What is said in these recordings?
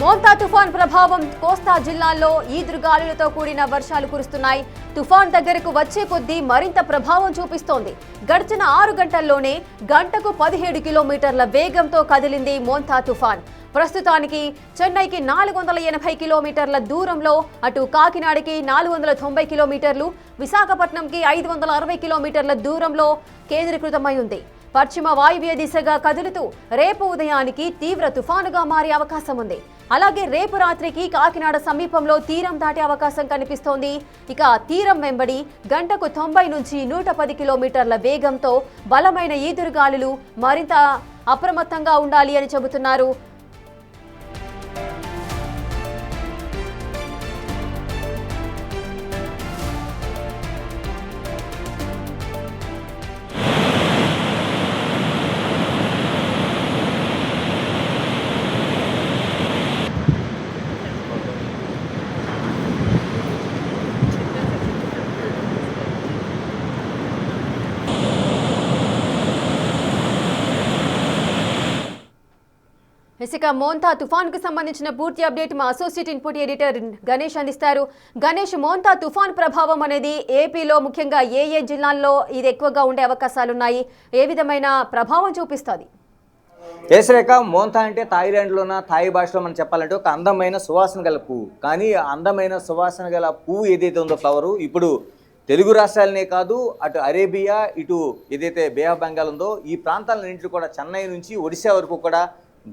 మోంతా తుఫాన్ ప్రభావం కోస్తా జిల్లాల్లో ఈదురుగాలులతో కూడిన వర్షాలు కురుస్తున్నాయి. తుఫాన్ దగ్గరకు వచ్చే కొద్దీ మరింత ప్రభావం చూపిస్తోంది. గడిచిన 6 గంటల్లోనే గంటకు 17 కిలోమీటర్ల వేగంతో కదిలింది మోంతా తుఫాన్. ప్రస్తుతానికి చెన్నైకి 480 కిలోమీటర్ల దూరంలో, అటు కాకినాడకి 490 కిలోమీటర్లు, విశాఖపట్నంకి 560 కిలోమీటర్ల దూరంలో కేంద్రీకృతమై ఉంది. పశ్చిమ వాయువ్య దిశగా కదులుతూ రేపు ఉదయానికి తీవ్ర తుఫానుగా మారే అవకాశం ఉంది. అలాగే రేపు రాత్రికి కాకినాడ సమీపంలో తీరం దాటే అవకాశం కనిపిస్తోంది. ఇక తీరం వెంబడి గంటకు 90 నుంచి 110 కిలోమీటర్ల వేగంతో బలమైన ఈదురుగాలులు, మరింత అప్రమత్తంగా ఉండాలి అని చెబుతున్నారు. ఇక మోంతా తుఫాన్కు సంబంధించిన పూర్తి అప్డేట్ మా అసోసియేట్ ఇన్పుట్ ఎడిటర్ గణేష్ అందిస్తారు. గణేష్, మోంతా తుఫాన్ ప్రభావం అనేది ఏపీలో ముఖ్యంగా ఏ జిల్లాల్లో ఇది ఎక్కువగా ఉండే అవకాశాలున్నాయి? ఏ విధమైన ప్రభావం చూపిస్తుంది? ఏసరేఖ, మోంతా అంటే థాయిలాండ్లోన థాయి భాషలో మనం చెప్పాలంటే ఒక అందమైన సువాసన గల పువ్వు. కానీ అందమైన సువాసన గల పువ్వు ఏదైతే ఉందో ఫ్లవరు, ఇప్పుడు తెలుగు రాష్ట్రాలనే కాదు, అటు అరేబియా, ఇటు ఏదైతే బే ఆఫ్ బెంగాల్ ఉందో ఈ ప్రాంతాలన్నింటినీ కూడా చెన్నై నుంచి ఒడిశా వరకు కూడా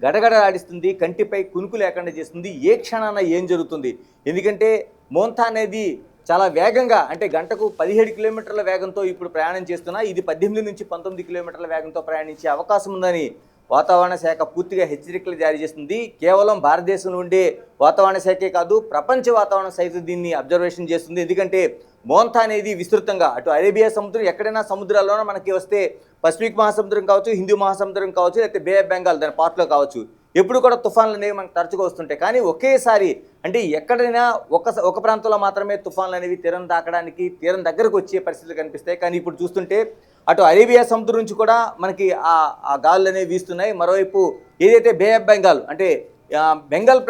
గడగడలాడిస్తుంది. కంటిపై కునుకు లేకుండా చేస్తుంది. ఏ క్షణాన ఏం జరుగుతుంది? ఎందుకంటే మోంతా అనేది చాలా వేగంగా, అంటే గంటకు 17 కిలోమీటర్ల వేగంతో ఇప్పుడు ప్రయాణం చేస్తున్నా, ఇది 18 నుంచి 19 కిలోమీటర్ల వేగంతో ప్రయాణించే అవకాశం ఉందని వాతావరణ శాఖ పూర్తిగా హెచ్చరికలు జారీ చేస్తుంది. కేవలం భారతదేశంలో ఉండే వాతావరణ శాఖే కాదు, ప్రపంచ వాతావరణ సైతం దీన్ని అబ్జర్వేషన్ చేస్తుంది. ఎందుకంటే మోంతా అనేది విస్తృతంగా అటు అరేబియా సముద్రం, ఎక్కడైనా సముద్రాల్లోనే మనకి వస్తే పసిఫిక్ మహాసముద్రం కావచ్చు, హిందూ మహాసముద్రం కావచ్చు, లేకపోతే బే ఆఫ్ బెంగాల్ దాని పార్ట్లో కావచ్చు, ఎప్పుడు కూడా తుఫాన్లు అనేవి మనకు తరచుగా వస్తుంటాయి. కానీ ఒకేసారి అంటే ఎక్కడైనా ఒక ప్రాంతంలో మాత్రమే తుఫాన్లు అనేవి తీరం తాకడానికి, తీరం దగ్గరకు వచ్చే పరిస్థితులు కనిపిస్తాయి. కానీ ఇప్పుడు చూస్తుంటే అటు అరేబియా సముద్రం నుంచి కూడా మనకి ఆ గాలులు అనేవి వీస్తున్నాయి. మరోవైపు ఏదైతే బే ఆఫ్ బెంగాల్ అంటే బెంగాల్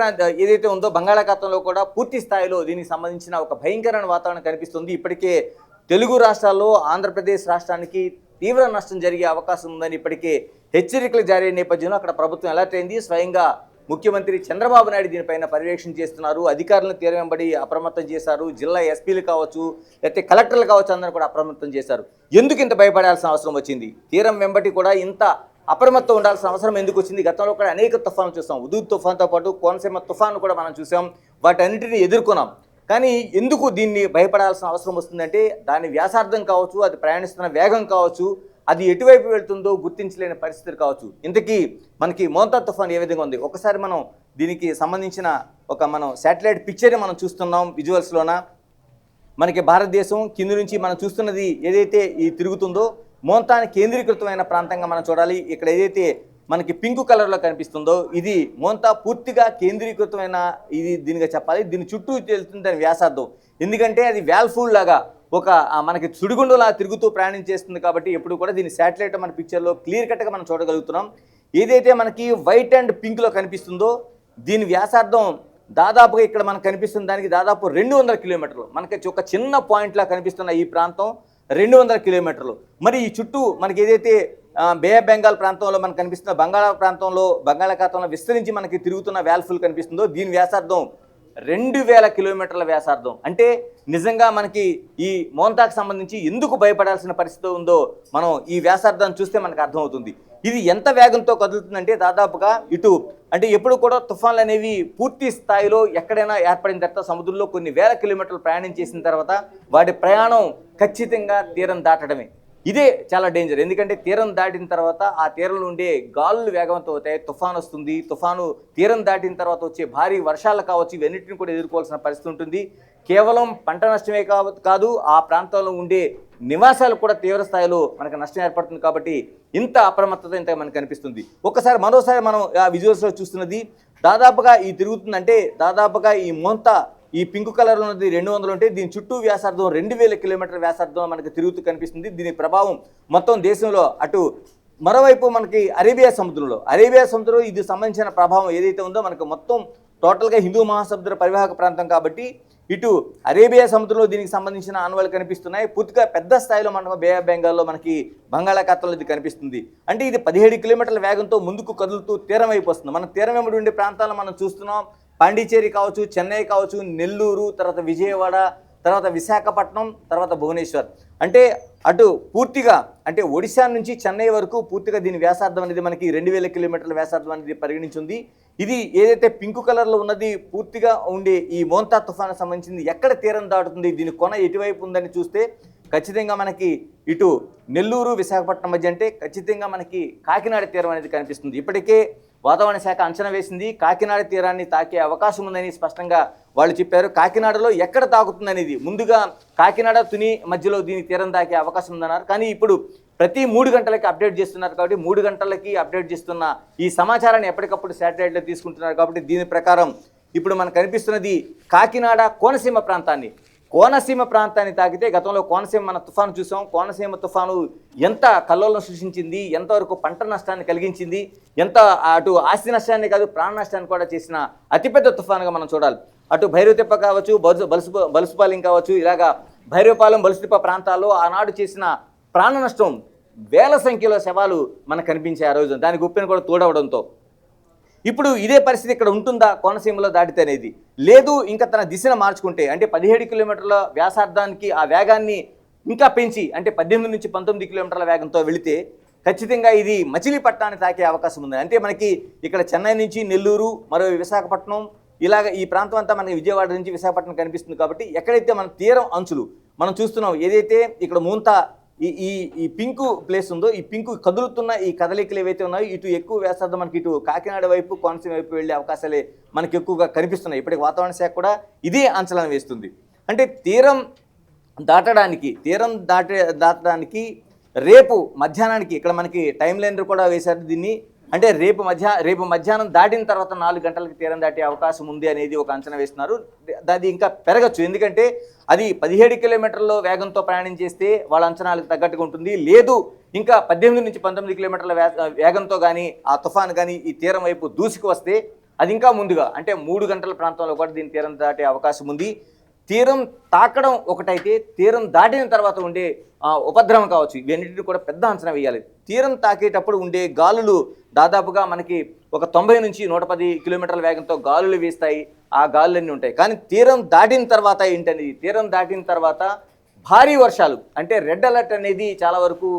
ఏదైతే ఉందో బంగాళాఖాతంలో కూడా పూర్తి స్థాయిలో దీనికి సంబంధించిన ఒక భయంకరమైన వాతావరణం కనిపిస్తుంది. ఇప్పటికే తెలుగు రాష్ట్రాల్లో ఆంధ్రప్రదేశ్ రాష్ట్రానికి తీవ్ర నష్టం జరిగే అవకాశం ఉందని ఇప్పటికే హెచ్చరికలు జారీ అయిన నేపథ్యంలో అక్కడ ప్రభుత్వం అలర్ట్ అయింది. స్వయంగా ముఖ్యమంత్రి చంద్రబాబు నాయుడు దీనిపైన పర్యవేక్షణ చేస్తున్నారు. అధికారులను తీరం వెంబడి అప్రమత్తం చేశారు. జిల్లా ఎస్పీలు కావచ్చు, లేకపోతే కలెక్టర్లు కావచ్చు, అందరూ కూడా అప్రమత్తం చేశారు. ఎందుకు ఇంత భయపడాల్సిన అవసరం వచ్చింది? తీరం వెంబడి కూడా ఇంత అప్రమత్తం ఉండాల్సిన అవసరం ఎందుకు వచ్చింది? గతంలో కూడా అనేక తుఫాన్లు చూసాం. ఉదూ తుఫాన్తో పాటు కోనసీమ తుఫాను కూడా మనం చూసాం. వాటన్నిటిని ఎదుర్కొన్నాం. కానీ ఎందుకు దీన్ని భయపడాల్సిన అవసరం వస్తుందంటే దాని వ్యాసార్థం కావచ్చు, అది ప్రయాణిస్తున్న వేగం కావచ్చు, అది ఎటువైపు వెళ్తుందో గుర్తించలేని పరిస్థితులు కావచ్చు. ఇంతకీ మనకి మోంతా తుఫాన్ ఏ విధంగా ఉంది? ఒకసారి మనం దీనికి సంబంధించిన మనం శాటిలైట్ పిక్చర్ని మనం చూస్తున్నాం విజువల్స్లోన. మనకి భారతదేశం కింద నుంచి మనం చూస్తున్నది ఏదైతే ఈ తిరుగుతుందో మోంతాని కేంద్రీకృతమైన ప్రాంతంగా మనం చూడాలి. ఇక్కడ ఏదైతే మనకి పింక్ కలర్లో కనిపిస్తుందో ఇది మోంతా పూర్తిగా కేంద్రీకృతమైన ఇది దీనిగా చెప్పాలి. దీని చుట్టూ వెళ్తుంది దాని వ్యాసార్థం. ఎందుకంటే అది వ్యాల్ఫూల్ లాగా మనకి సుడిగుండులా తిరుగుతూ ప్రయాణం చేస్తుంది. కాబట్టి ఎప్పుడు కూడా దీని శాటిలైట్ మన పిక్చర్లో క్లియర్ కట్గా మనం చూడగలుగుతున్నాం. ఏదైతే మనకి వైట్ అండ్ పింక్లో కనిపిస్తుందో దీని వ్యాసార్థం దాదాపుగా ఇక్కడ మనకు కనిపిస్తున్న దానికి దాదాపు 200 కిలోమీటర్లు. మనకి ఒక చిన్న పాయింట్లా కనిపిస్తున్న ఈ ప్రాంతం 200 కిలోమీటర్లు. మరి ఈ చుట్టూ మనకి ఏదైతే బే ఆఫ్ బెంగాల్ ప్రాంతంలో మనకు కనిపిస్తున్న బంగాళాఖాతంలో విస్తరించి మనకి తిరుగుతున్న వ్యాల్ఫుల్ కనిపిస్తుందో దీని వ్యాసార్థం 2000 కిలోమీటర్ల వ్యాసార్థం. అంటే నిజంగా మనకి ఈ మోంతాకు సంబంధించి ఎందుకు భయపడాల్సిన పరిస్థితి ఉందో మనం ఈ వ్యాసార్థాన్ని చూస్తే మనకు అర్థమవుతుంది. ఇది ఎంత వేగంతో కదులుతుందంటే దాదాపుగా ఇటు అంటే ఎప్పుడు కూడా తుఫాన్లు అనేవి పూర్తి స్థాయిలో ఎక్కడైనా ఏర్పడిన తర్వాత సముద్రంలో కొన్ని వేల కిలోమీటర్లు ప్రయాణం చేసిన తర్వాత వాటి ప్రయాణం ఖచ్చితంగా తీరం దాటడమే. ఇదే చాలా డేంజర్. ఎందుకంటే తీరం దాటిన తర్వాత ఆ తీరంలో ఉండే గాలులు వేగవంతం అవుతాయి, తుఫాను వస్తుంది. తుఫాను తీరం దాటిన తర్వాత వచ్చే భారీ వర్షాలు కావచ్చు, ఇవన్నిటిని కూడా ఎదుర్కోవాల్సిన పరిస్థితి ఉంటుంది. కేవలం పంట నష్టమే కాదు, ఆ ప్రాంతంలో ఉండే నివాసాలు కూడా తీవ్ర స్థాయిలో మనకు నష్టం ఏర్పడుతుంది. కాబట్టి ఇంత అప్రమత్తత ఇంత మనకు కనిపిస్తుంది. మరోసారి మనం ఆ విజువల్స్లో చూస్తున్నది దాదాపుగా ఈ తిరుగుతుందంటే దాదాపుగా ఈ మోంతా ఈ పింక్ కలర్ ఉన్నది 200 ఉంటే దీని చుట్టూ వ్యాసార్థం 2000 కిలోమీటర్ వ్యాసార్థం మనకు తిరుగుతూ కనిపిస్తుంది. దీని ప్రభావం మొత్తం దేశంలో అటు మరోవైపు మనకి అరేబియా సముద్రంలో ఇది సంబంధించిన ప్రభావం ఏదైతే ఉందో మనకు మొత్తం టోటల్గా హిందూ మహాసముద్ర పరివాహక ప్రాంతం కాబట్టి ఇటు అరేబియా సముద్రంలో దీనికి సంబంధించిన ఆనవాళ్లు కనిపిస్తున్నాయి. పూర్తిగా పెద్ద స్థాయిలో మనకు బే ఆఫ్ బెంగాల్లో మనకి బంగాళాఖాతంలో ఇది కనిపిస్తుంది. అంటే ఇది 17 కిలోమీటర్ల వేగంతో ముందుకు కదులుతూ తీరం వైపు వస్తుంది. మన తీరం వెంబడి ఉండే ప్రాంతాలను మనం చూస్తున్నాం. పాండిచేరి కావచ్చు, చెన్నై కావచ్చు, నెల్లూరు, తర్వాత విజయవాడ, తర్వాత విశాఖపట్నం, తర్వాత భువనేశ్వర్. అంటే అటు పూర్తిగా అంటే ఒడిశా నుంచి చెన్నై వరకు పూర్తిగా దీని వ్యాసార్థం అనేది మనకి 2000 కిలోమీటర్ల వ్యాసార్థం అనేది పరిగణించింది. ఇది ఏదైతే పింక్ కలర్లో ఉన్నది పూర్తిగా ఉండే ఈ మోంతా తుఫాను సంబంధించింది ఎక్కడ తీరం దాటుతుంది, దీని కొన ఎటువైపు ఉందని చూస్తే ఖచ్చితంగా మనకి ఇటు నెల్లూరు విశాఖపట్నం మధ్య అంటే ఖచ్చితంగా మనకి కాకినాడ తీరం అనేది కనిపిస్తుంది. ఇప్పటికే వాతావరణ శాఖ అంచనా వేసింది కాకినాడ తీరాన్ని తాకే అవకాశం ఉందని స్పష్టంగా వాళ్ళు చెప్పారు. కాకినాడలో ఎక్కడ తాకుతుంది అనేది ముందుగా కాకినాడ తుని మధ్యలో దీని తీరం తాకే అవకాశం ఉందన్నారు. కానీ ఇప్పుడు ప్రతి 3 గంటలకి అప్డేట్ చేస్తున్నారు కాబట్టి 3 గంటలకి అప్డేట్ చేస్తున్న ఈ సమాచారాన్ని ఎప్పటికప్పుడు శాటిలైట్లో తీసుకుంటున్నారు కాబట్టి దీని ప్రకారం ఇప్పుడు మనకు కనిపిస్తున్నది కాకినాడ కోనసీమ ప్రాంతాన్ని తాకితే గతంలో కోనసీమ మన తుఫాను చూసాం. కోనసీమ తుఫాను ఎంత కల్లోలం సృష్టించింది, ఎంతవరకు పంట నష్టాన్ని కలిగించింది, ఎంత అటు ఆస్తి నష్టాన్ని కాదు ప్రాణ నష్టాన్ని కూడా చేసిన అతిపెద్ద తుఫానుగా మనం చూడాలి. అటు భైరవతిప్ప కావచ్చు, బలుసుపాలెం కావచ్చు, ఇలాగా భైరవపాలెం బలుసుతిప్ప ప్రాంతాల్లో ఆనాడు చేసిన ప్రాణ నష్టం వేల సంఖ్యలో శవాలు మనకు కనిపించాయి ఆ రోజు. దానికి ఉప్పెన కూడా తోడవడంతో ఇప్పుడు ఇదే పరిస్థితి ఇక్కడ ఉంటుందా కోనసీమలో దాటితే అనేది లేదు. ఇంకా తన దిశను మార్చుకుంటే అంటే 17 కిలోమీటర్ల వ్యాసార్థానికి ఆ వేగాన్ని ఇంకా పెంచి అంటే 18 నుంచి 19 కిలోమీటర్ల వేగంతో వెళితే ఖచ్చితంగా ఇది మచిలీపట్నాన్ని తాకే అవకాశం ఉంది. అంటే మనకి ఇక్కడ చెన్నై నుంచి నెల్లూరు, మరో విశాఖపట్నం, ఇలాగ ఈ ప్రాంతం అంతా మనకి విజయవాడ నుంచి విశాఖపట్నం కనిపిస్తుంది. కాబట్టి ఎక్కడైతే మన తీరం అంచులు మనం చూస్తున్నాం, ఏదైతే ఇక్కడ మూంతా ఈ పింకు ప్లేస్ ఉందో ఈ పింకు కదులుతున్న ఈ కదలికలు ఏవైతే ఉన్నాయో ఇటు ఎక్కువ వ్యాసార్థం మనకి ఇటు కాకినాడ వైపు కోనసీమ వైపు వెళ్ళే అవకాశాలే మనకి ఎక్కువగా కనిపిస్తున్నాయి. ఇప్పటికి వాతావరణ శాఖ కూడా ఇదే అంచనా వేస్తుంది. అంటే తీరం దాటడానికి రేపు మధ్యాహ్నానికి ఇక్కడ మనకి టైం లైన్ కూడా వేశారు దీన్ని. అంటే రేపు మధ్యాహ్నం దాటిన తర్వాత 4 గంటలకు తీరం దాటే అవకాశం ఉంది అనేది ఒక అంచనా వేస్తున్నారు. అది ఇంకా పెరగచ్చు, ఎందుకంటే అది 17 కిలోమీటర్ల వేగంతో ప్రయాణం చేస్తే వాళ్ళ అంచనాలకు తగ్గట్టుగా ఉంటుంది. లేదు ఇంకా 18 నుంచి 19 కిలోమీటర్ల వేగంతో కానీ ఆ తుఫాను కానీ ఈ తీరం వైపు దూసుకు వస్తే అది ఇంకా ముందుగా అంటే 3 గంటల ప్రాంతంలో కూడా దీని తీరం దాటే అవకాశం ఉంది. తీరం తాకడం ఒకటైతే తీరం దాటిన తర్వాత ఉండే ఉపద్రవం కావచ్చు, ఇవన్నిటిని కూడా పెద్ద అంచనా వేయాలి. తీరం తాకేటప్పుడు ఉండే గాలులు దాదాపుగా మనకి ఒక 90 నుంచి 110 కిలోమీటర్ల వేగంతో గాలులు వీస్తాయి. ఆ గాలులన్నీ ఉంటాయి. కానీ తీరం దాటిన తర్వాత ఏంటనేది తీరం దాటిన తర్వాత భారీ వర్షాలు అంటే రెడ్ అలర్ట్ అనేది చాలా వరకు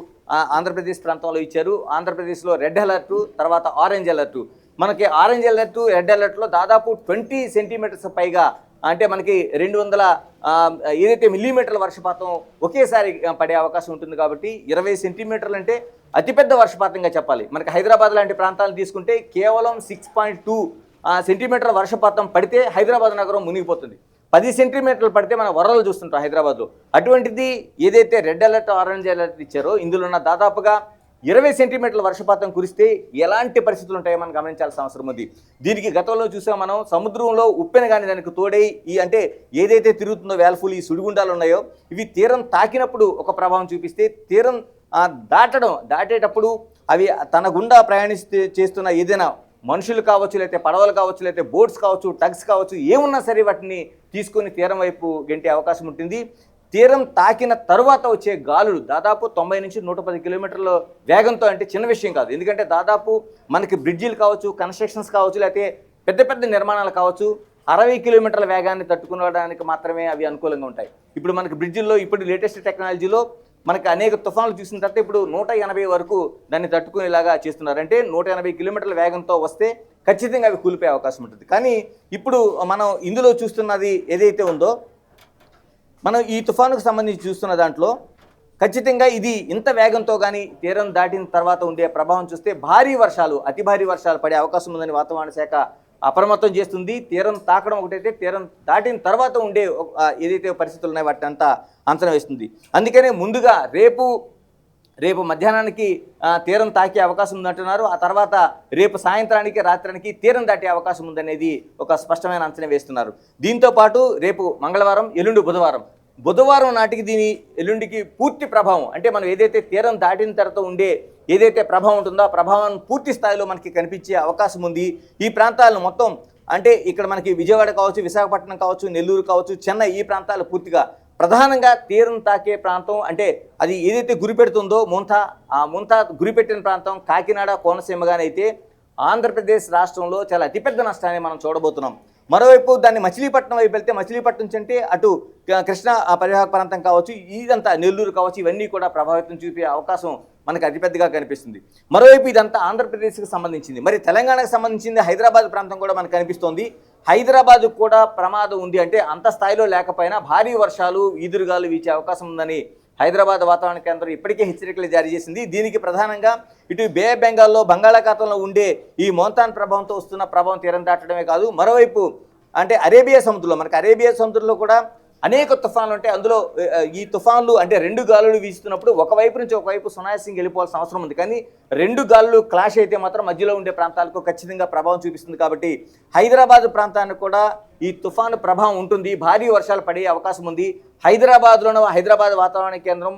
ఆంధ్రప్రదేశ్ ప్రాంతంలో ఇచ్చారు. ఆంధ్రప్రదేశ్లో రెడ్ అలర్టు, తర్వాత ఆరెంజ్ అలర్టు. మనకి ఆరెంజ్ అలర్టు, రెడ్ అలర్ట్లో దాదాపు 20 సెంటీమీటర్స్ పైగా అంటే మనకి 200 ఏదైతే మిల్లీమీటర్ల వర్షపాతం ఒకేసారి పడే అవకాశం ఉంటుంది. కాబట్టి 20 సెంటీమీటర్లు అంటే అతిపెద్ద వర్షపాతంగా చెప్పాలి. మనకి హైదరాబాద్ లాంటి ప్రాంతాలు తీసుకుంటే కేవలం 6.2 సెంటీమీటర్ల వర్షపాతం పడితే హైదరాబాద్ నగరం మునిగిపోతుంది. 10 సెంటీమీటర్లు పడితే మనం వరదలు చూస్తుంటాం హైదరాబాద్లో. అటువంటిది ఏదైతే రెడ్ అలర్ట్, ఆరెంజ్ అలర్ట్ ఇచ్చారో ఇందులో ఉన్న దాదాపుగా 20 సెంటీమీటర్ల వర్షపాతం కురిస్తే ఎలాంటి పరిస్థితులు ఉంటాయో మనం గమనించాల్సిన అవసరం ఉంది. దీనికి గతంలో చూసాం మనం, సముద్రంలో ఉప్పెన కానీ దానికి తోడై ఈ అంటే ఏదైతే తిరుగుతుందో వేల్ఫుల్ ఈ సుడిగుండాలు ఉన్నాయో ఇవి తీరం తాకినప్పుడు ఒక ప్రభావం చూపిస్తే తీరం దాటేటప్పుడు అవి తన గుండా చేస్తున్న ఏదైనా మనుషులు కావచ్చు, లేకపోతే పడవలు కావచ్చు, లేకపోతే బోట్స్ కావచ్చు, టగ్స్ కావచ్చు, ఏమున్నా సరే వాటిని తీసుకొని తీరం వైపు గెంటే అవకాశం ఉంటుంది. తీరం తాకిన తరువాత వచ్చే గాలులు దాదాపు 90 నుంచి 110 కిలోమీటర్ల వేగంతో అంటే చిన్న విషయం కాదు. ఎందుకంటే దాదాపు మనకి బ్రిడ్జిలు కావచ్చు, కన్స్ట్రక్షన్స్ కావచ్చు, లేకపోతే పెద్ద పెద్ద నిర్మాణాలు కావచ్చు 60 కిలోమీటర్ల వేగాన్ని తట్టుకునడానికి మాత్రమే అవి అనుకూలంగా ఉంటాయి. ఇప్పుడు మనకి బ్రిడ్జిల్లో ఇప్పుడు లేటెస్ట్ టెక్నాలజీలో మనకి అనేక తుఫాన్లు చూసిన తర్వాత ఇప్పుడు 180 వరకు దాన్ని తట్టుకునేలాగా చేస్తున్నారు. అంటే 180 కిలోమీటర్ల వేగంతో వస్తే ఖచ్చితంగా అవి కూలిపోయే అవకాశం ఉంటుంది. కానీ ఇప్పుడు మనం ఇందులో చూస్తున్నది ఏదైతే ఉందో మనం ఈ తుఫానుకు సంబంధించి చూస్తున్న దాంట్లో ఖచ్చితంగా ఇది ఇంత వేగంతో కానీ తీరం దాటిన తర్వాత ఉండే ప్రభావం చూస్తే భారీ వర్షాలు, అతి భారీ వర్షాలు పడే అవకాశం ఉందని వాతావరణ శాఖ అప్రమత్తం చేస్తుంది. తీరం తాకడం ఒకటైతే తీరం దాటిన తర్వాత ఉండే ఏదైతే పరిస్థితులు ఉన్నాయో వాటిని అంతా అంచనా వేస్తుంది. అందుకనే ముందుగా రేపు మధ్యాహ్నానికి తీరం తాకే అవకాశం ఉందంటున్నారు. ఆ తర్వాత రేపు సాయంత్రానికి రాత్రానికి తీరం దాటే అవకాశం ఉందనేది ఒక స్పష్టమైన అంచనా వేస్తున్నారు. దీంతో పాటు రేపు మంగళవారం, ఎల్లుండి బుధవారం నాటికి ఎల్లుండికి పూర్తి ప్రభావం అంటే మనం ఏదైతే తీరం దాటిన తర్వాత ఉండే ఏదైతే ప్రభావం ఉంటుందో ఆ ప్రభావం పూర్తి స్థాయిలో మనకి కనిపించే అవకాశం ఉంది. ఈ ప్రాంతాలను మొత్తం అంటే ఇక్కడ మనకి విజయవాడ కావచ్చు, విశాఖపట్నం కావచ్చు, నెల్లూరు కావచ్చు, చెన్నై ఈ ప్రాంతాలు పూర్తిగా ప్రధానంగా తీరం తాకే ప్రాంతం. అంటే అది ఏదైతే గురిపెడుతుందో ఆ ముంతా గురిపెట్టిన ప్రాంతం కాకినాడ, కోనసీమగానైతే ఆంధ్రప్రదేశ్ రాష్ట్రంలో చాలా అతిపెద్ద నష్టాన్ని మనం చూడబోతున్నాం. మరోవైపు దాన్ని మచిలీపట్నం వైపు వెళ్తే మచిలీపట్నం అంటే అటు కృష్ణా పరివాహక ప్రాంతం కావచ్చు, ఇదంతా నెల్లూరు కావచ్చు, ఇవన్నీ కూడా ప్రభావితం చూపే అవకాశం మనకు అతిపెద్దగా కనిపిస్తుంది. మరోవైపు ఇదంతా ఆంధ్రప్రదేశ్కి సంబంధించింది. మరి తెలంగాణకు సంబంధించింది హైదరాబాద్ ప్రాంతం కూడా మనకు కనిపిస్తోంది. హైదరాబాద్ కూడా ప్రమాదం ఉంది. అంటే అంత స్థాయిలో లేకపోయినా భారీ వర్షాలు, ఈదురుగాలు వీచే అవకాశం ఉందని హైదరాబాద్ వాతావరణ కేంద్రం ఇప్పటికే హెచ్చరికలు జారీ చేసింది. దీనికి ప్రధానంగా ఇటు బే ఆఫ్ బెంగాల్లో బంగాళాఖాతంలో ఉండే ఈ మోంతాన్ ప్రభావంతో వస్తున్న ప్రభావం తీరం దాటడమే కాదు, మరోవైపు అంటే అరేబియా సముద్రంలో కూడా అనేక తుఫాన్లు ఉంటాయి. అందులో ఈ తుఫాన్లు అంటే రెండు గాలులు వీస్తున్నప్పుడు ఒకవైపు నుంచి ఒకవైపు సునాయాసంగా వెళ్ళిపోవాల్సిన అవసరం ఉంది. కానీ రెండు గాలులు క్లాష్ అయితే మాత్రం మధ్యలో ఉండే ప్రాంతాలకు ఖచ్చితంగా ప్రభావం చూపిస్తుంది. కాబట్టి హైదరాబాద్ ప్రాంతానికి కూడా ఈ తుఫాను ప్రభావం ఉంటుంది. భారీ వర్షాలు పడే అవకాశం ఉంది. హైదరాబాద్ వాతావరణ కేంద్రం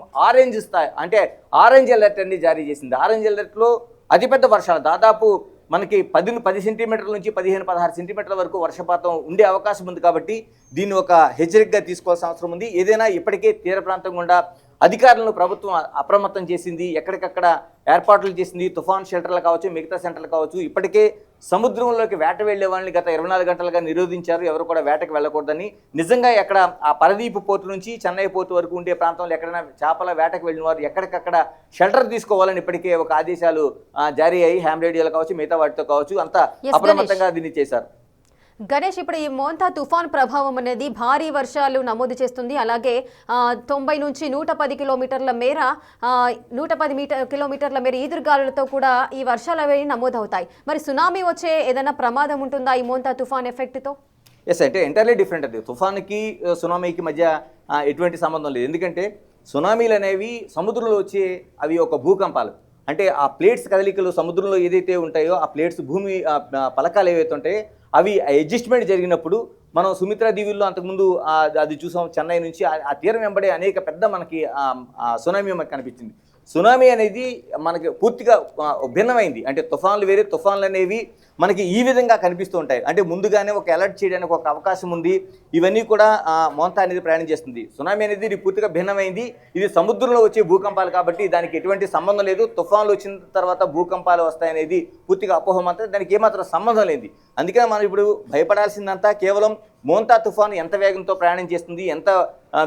ఆరెంజ్ అలర్ట్ అన్ని జారీ చేసింది. ఆరెంజ్ అలర్ట్లో అతిపెద్ద వర్షాలు దాదాపు మనకి 10 సెంటీమీటర్ల నుంచి 15-16 సెంటీమీటర్ల వరకు వర్షపాతం ఉండే అవకాశం ఉంది. కాబట్టి దీన్ని ఒక హెచ్చరికగా తీసుకోవాల్సిన అవసరం ఉంది. ఏదైనా ఇప్పటికే తీర ప్రాంతం గుండా అధికారులను ప్రభుత్వం అప్రమత్తం చేసింది, ఎక్కడికక్కడ ఏర్పాట్లు చేసింది. తుఫాన్ షెల్టర్లు కావచ్చు, మిగతా సెంటర్లు కావచ్చు. ఇప్పటికే సముద్రంలోకి వేట వెళ్లే వాళ్ళని గత 24 గంటలుగా నిరోధించారు. ఎవరు కూడా వేటకు వెళ్ళకూడదని. నిజంగా ఎక్కడ ఆ పరదీపు పోర్టు నుంచి చెన్నై పోర్టు వరకు ఉండే ప్రాంతంలో ఎక్కడైనా చేపల వేటకు వెళ్ళిన వారు ఎక్కడికక్కడ షెల్టర్ తీసుకోవాలని ఇప్పటికే ఒక ఆదేశాలు జారీ అయ్యి హ్యామ్ రేడియోలు కావచ్చు, మిగతా వాటితో కావచ్చు, అంతా అప్రమత్తంగా దీన్ని చేశారు. గణేష్, ఇప్పుడు ఈ మోంతా తుఫాన్ ప్రభావం అనేది భారీ వర్షాలు నమోదు చేస్తుంది. అలాగే 90 నుంచి 110 కిలోమీటర్ల మేర 110 కిలోమీటర్ల మేర ఈదురుగాలులతో కూడా ఈ వర్షాలు అవి నమోదవుతాయి. మరి సునామీ వచ్చే ఏదైనా ప్రమాదం ఉంటుందా ఈ మోంతా తుఫాన్ ఎఫెక్ట్తో? ఎస్, అంటే ఎంటైర్లీ డిఫరెంట్. అది తుఫాన్కి సునామీకి మధ్య ఎటువంటి సంబంధం లేదు. ఎందుకంటే సునామీలు అనేవి సముద్రంలో వచ్చే అవి ఒక భూకంపాలు. అంటే ఆ ప్లేట్స్ కదలికలు సముద్రంలో ఏదైతే ఉంటాయో ఆ ప్లేట్స్ భూమి పలకాలు ఏవైతే ఉంటాయో అవి అడ్జస్ట్మెంట్ జరిగినప్పుడు మనం సుమిత్రా దీవుల్లో అంతకుముందు అది చూసాం. చెన్నై నుంచి ఆ తీరం వెంబడే అనేక పెద్ద మనకి సునామీ మనకు కనిపించింది. సునామీ అనేది మనకి పూర్తిగా భిన్నమైంది. అంటే తుఫాన్లు వేరే, తుఫాన్లు అనేవి మనకి ఈ విధంగా కనిపిస్తూ ఉంటాయి. అంటే ముందుగానే ఒక అలర్ట్ చేయడానికి ఒక అవకాశం ఉంది. ఇవన్నీ కూడా మోంతా అనేది ప్రయాణం చేస్తుంది. సునామీ అనేది ఇది పూర్తిగా భిన్నమైంది. ఇది సముద్రంలో వచ్చే భూకంపాలు కాబట్టి దానికి ఎటువంటి సంబంధం లేదు. తుఫాన్లు వచ్చిన తర్వాత భూకంపాలు వస్తాయనేది పూర్తిగా అపోహం. అంతా దానికి ఏమాత్రం సంబంధం లేదు. అందుకని మనం ఇప్పుడు భయపడాల్సిందంతా కేవలం మోంతా తుఫాను ఎంత వేగంతో ప్రయాణం చేస్తుంది, ఎంత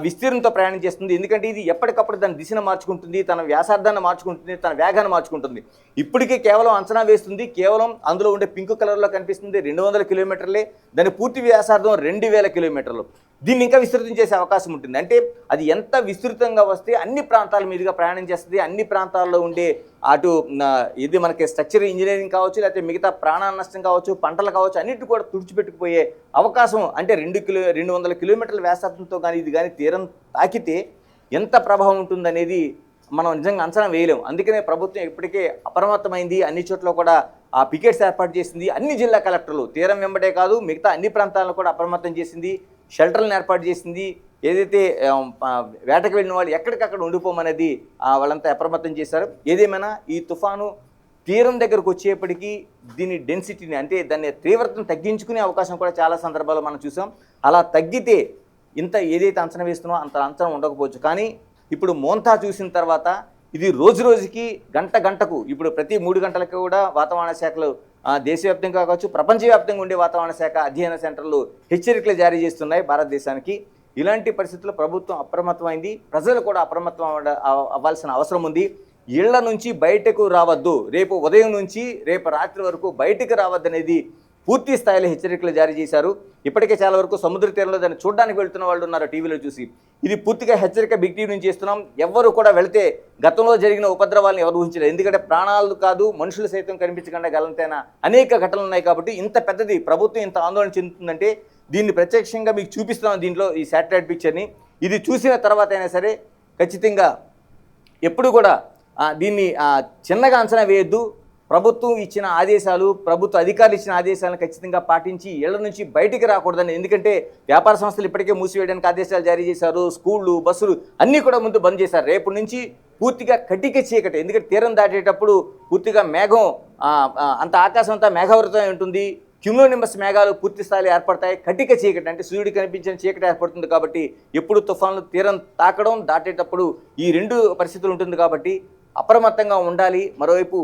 విస్తీర్ణంతో ప్రయాణం చేస్తుంది. ఎందుకంటే ఇది ఎప్పటికప్పుడు దాని దిశను మార్చుకుంటుంది, తన వ్యాసార్థాన్ని మార్చుకుంటుంది, తన వేగాన్ని మార్చుకుంటుంది. ఇప్పటికే కేవలం అంచనా వేస్తుంది. కేవలం అందులో ఉండే పింక్ కలర్లో కనిపిస్తుంది 200 కిలోమీటర్లే. దాని పూర్తి వ్యాసార్థం 2000 కిలోమీటర్లు. దీన్ని ఇంకా విస్తృతం చేసే అవకాశం ఉంటుంది. అంటే అది ఎంత విస్తృతంగా వస్తే అన్ని ప్రాంతాల మీదుగా ప్రయాణం చేస్తుంది. అన్ని ప్రాంతాల్లో ఉండే అటు ఇది మనకి స్ట్రక్చర్ ఇంజనీరింగ్ కావచ్చు, లేకపోతే మిగతా ప్రాణ నష్టం కావచ్చు, పంటలు కావచ్చు, అన్నిటి కూడా తుడిచిపెట్టుకుపోయే అవకాశం. అంటే 200 కిలోమీటర్ల వ్యాసార్థంతో కానీ ఇది కానీ తీరం తాకితే ఎంత ప్రభావం ఉంటుందనేది మనం నిజంగా అంచనా వేయలేము. అందుకనే ప్రభుత్వం ఇప్పటికే అప్రమత్తమైంది. అన్ని చోట్ల కూడా ఆ పికెట్స్ ఏర్పాటు చేసింది. అన్ని జిల్లా కలెక్టర్లు తీరం వెంబడే కాదు మిగతా అన్ని ప్రాంతాలను కూడా అప్రమత్తం చేసింది. షెల్టర్లను ఏర్పాటు చేసింది. ఏదైతే వేటకు వెళ్ళిన వాళ్ళు ఎక్కడికక్కడ ఉండిపోమనేది వాళ్ళంతా అప్రమత్తం చేశారు. ఏదేమైనా ఈ తుఫాను తీరం దగ్గరకు వచ్చేప్పటికీ దీని డెన్సిటీని అంటే దాన్ని తీవ్రతను తగ్గించుకునే అవకాశం కూడా చాలా సందర్భాల్లో మనం చూసాం. అలా తగ్గితే ఇంత ఏదైతే అంచనా వేస్తున్నామో అంత అంచనా ఉండకపోవచ్చు. కానీ ఇప్పుడు మోంతా చూసిన తర్వాత ఇది రోజు రోజుకి గంటకు ఇప్పుడు ప్రతి 3 గంటలకు కూడా వాతావరణ శాఖలు దేశవ్యాప్తంగా కావచ్చు, ప్రపంచవ్యాప్తంగా ఉండే వాతావరణ శాఖ అధ్యయన సెంటర్లు హెచ్చరికలు జారీ చేస్తున్నాయి భారతదేశానికి. ఇలాంటి పరిస్థితుల్లో ప్రభుత్వం అప్రమత్తమైంది. ప్రజలు కూడా అప్రమత్తం అవ్వాల్సిన అవసరం ఉంది. ఇళ్ల నుంచి బయటకు రావద్దు, రేపు ఉదయం నుంచి రేపు రాత్రి వరకు బయటకు రావద్దనేది పూర్తి స్థాయిలో హెచ్చరికలు జారీ చేశారు. ఇప్పటికే చాలా వరకు సముద్ర తీరంలో దాన్ని చూడడానికి వెళ్తున్న వాళ్ళు ఉన్నారు టీవీలో చూసి. ఇది పూర్తిగా హెచ్చరిక బిగ్ టీవీ నుంచి చేస్తున్నాం. ఎవరు కూడా వెళితే గతంలో జరిగిన ఉపద్రవాలను ఎవరు ఊహించలేదు. ఎందుకంటే ప్రాణాలు కాదు మనుషులు సైతం కనిపించకుండా గలంతైన అనేక ఘటనలు ఉన్నాయి. కాబట్టి ఇంత పెద్దది ప్రభుత్వం ఇంత ఆందోళన చెందుతుందంటే దీన్ని ప్రత్యక్షంగా మీకు చూపిస్తున్నాం దీంట్లో ఈ శాటిలైట్ పిక్చర్ని. ఇది చూసిన తర్వాత అయినా సరే ఖచ్చితంగా ఎప్పుడు కూడా దీన్ని చిన్నగా అంచనా వేయొద్దు. ప్రభుత్వం ఇచ్చిన ఆదేశాలు, ప్రభుత్వ అధికారులు ఇచ్చిన ఆదేశాలను ఖచ్చితంగా పాటించి ఇళ్ల నుంచి బయటికి రాకూడదని. ఎందుకంటే వ్యాపార సంస్థలు ఇప్పటికే మూసివేయడానికి ఆదేశాలు జారీ చేశారు. స్కూళ్ళు, బస్సులు అన్నీ కూడా ముందు బంద్ చేశారు. రేపు నుంచి పూర్తిగా కటిక చీకటి. ఎందుకంటే తీరం దాటేటప్పుడు పూర్తిగా మేఘం అంత ఆకాశం అంతా మేఘావృతమై ఉంటుంది. క్యూములోనింబస్ మేఘాలు పూర్తి స్థాయిలో ఏర్పడతాయి. కటిక చీకటి అంటే సూర్యుడు కనిపించిన చీకటి ఏర్పడుతుంది. కాబట్టి ఎప్పుడు తుఫాన్లు తీరం తాకడం దాటేటప్పుడు ఈ రెండు పరిస్థితులు ఉంటుంది. కాబట్టి అప్రమత్తంగా ఉండాలి. మరోవైపు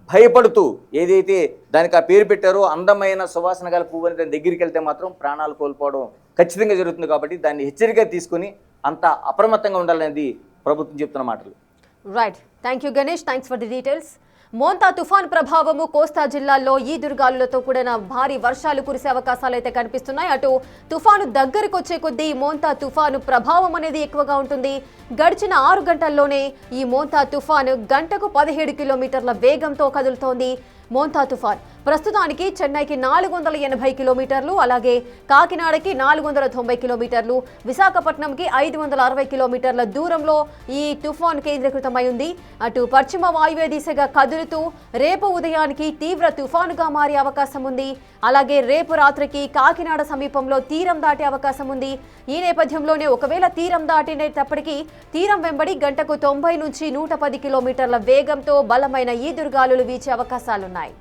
భయపడుతూ ఏదైతే దానికి ఆ పేరు పెట్టారో అందమైన సువాసన గల పువ్వు అని దాని దగ్గరికి వెళ్తే మాత్రం ప్రాణాలు కోల్పోవడం ఖచ్చితంగా జరుగుతుంది. కాబట్టి దాన్ని హెచ్చరికగా తీసుకుని అంత అప్రమత్తంగా ఉండాలనేది ప్రభుత్వం చెప్తున్న మాటలు. Right, thank you Ganesh, thanks for the details. Montha తుఫాన్ ప్రభావము కోస్తా జిల్లాల్లో ఈదురుగాలులతో కూడిన భారీ వర్షాలు కురిసే అవకాశాలు అయితే కనిపిస్తున్నాయి. అటు తుఫాను దగ్గరకు వచ్చే కొద్దీ మోంతా తుఫాను ప్రభావం అనేది ఎక్కువగా ఉంటుంది. గడిచిన 6 గంటల్లోనే ఈ మోంతా తుఫాను గంటకు 17 కిలోమీటర్ల వేగంతో కదులుతోంది. మోంతా తుఫాన్ ప్రస్తుతానికి చెన్నైకి 480 కిలోమీటర్లు, అలాగే కాకినాడకి 490 కిలోమీటర్లు, విశాఖపట్నంకి 560 కిలోమీటర్ల దూరంలో ఈ తుఫాన్ కేంద్రీకృతమై ఉంది. అటు పశ్చిమ వాయువ్య దిశగా కదులుతూ రేపు ఉదయానికి తీవ్ర తుఫానుగా మారే అవకాశం ఉంది. అలాగే రేపు రాత్రికి కాకినాడ సమీపంలో తీరం దాటే అవకాశం ఉంది. ఈ నేపథ్యంలోనే ఒకవేళ తీరం దాటినేటప్పటికీ తీరం వెంబడి గంటకు 90 నుంచి 110 కిలోమీటర్ల వేగంతో బలమైన ఈదురుగాలులు వీచే అవకాశాలున్నాయి.